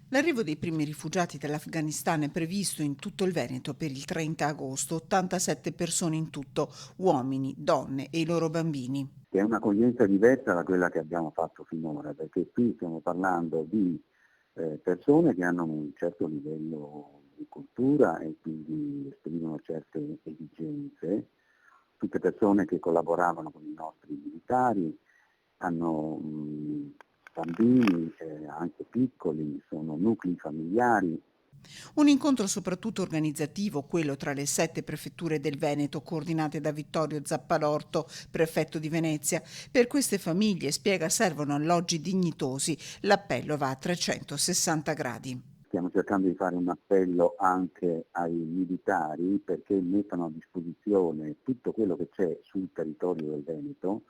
L'arrivo dei primi rifugiati dall'Afghanistan è previsto in tutto il Veneto per il 30 agosto, 87 persone in tutto, uomini, donne e i loro bambini. Che è un'accoglienza diversa da quella che abbiamo fatto finora, perché qui stiamo parlando di persone che hanno un certo livello di cultura e quindi esprimono certe esigenze, tutte persone che collaboravano con i nostri militari, hanno bambini anche piccoli, sono nuclei familiari. Un incontro soprattutto organizzativo, quello tra le 7 prefetture del Veneto, coordinate da Vittorio Zappalorto, prefetto di Venezia. Per queste famiglie, spiega, servono alloggi dignitosi. L'appello va a 360 gradi. Stiamo cercando di fare un appello anche ai militari perché mettano a disposizione tutto quello che c'è sul territorio del Veneto,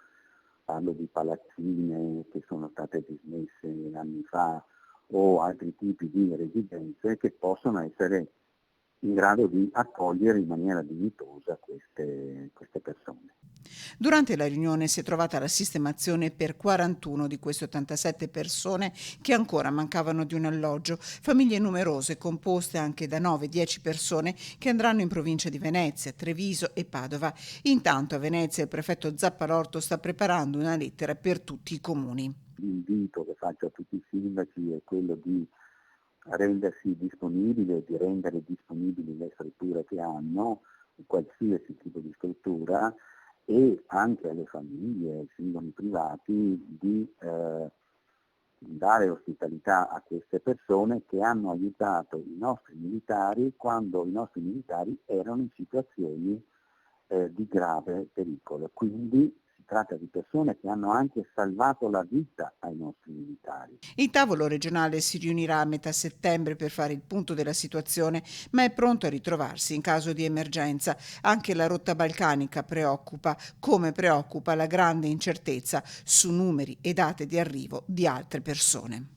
parlo di palazzine che sono state dismesse anni fa o altri tipi di residenze che possono essere in grado di accogliere in maniera dignitosa queste persone. Durante la riunione si è trovata la sistemazione per 41 di queste 87 persone che ancora mancavano di un alloggio, famiglie numerose composte anche da 9-10 persone che andranno in provincia di Venezia, Treviso e Padova. Intanto a Venezia il prefetto Zappalorto sta preparando una lettera per tutti i comuni. L'invito che faccio a tutti i sindaci è quello di rendersi disponibili, di rendere disponibili le strutture che hanno, qualsiasi tipo di struttura, e anche alle famiglie, ai singoli privati, di dare ospitalità a queste persone che hanno aiutato i nostri militari quando i nostri militari erano in situazioni di grave pericolo. Quindi si tratta di persone che hanno anche salvato la vita ai nostri militari. Il tavolo regionale si riunirà a metà settembre per fare il punto della situazione, ma è pronto a ritrovarsi in caso di emergenza. Anche la rotta balcanica preoccupa, come preoccupa la grande incertezza su numeri e date di arrivo di altre persone.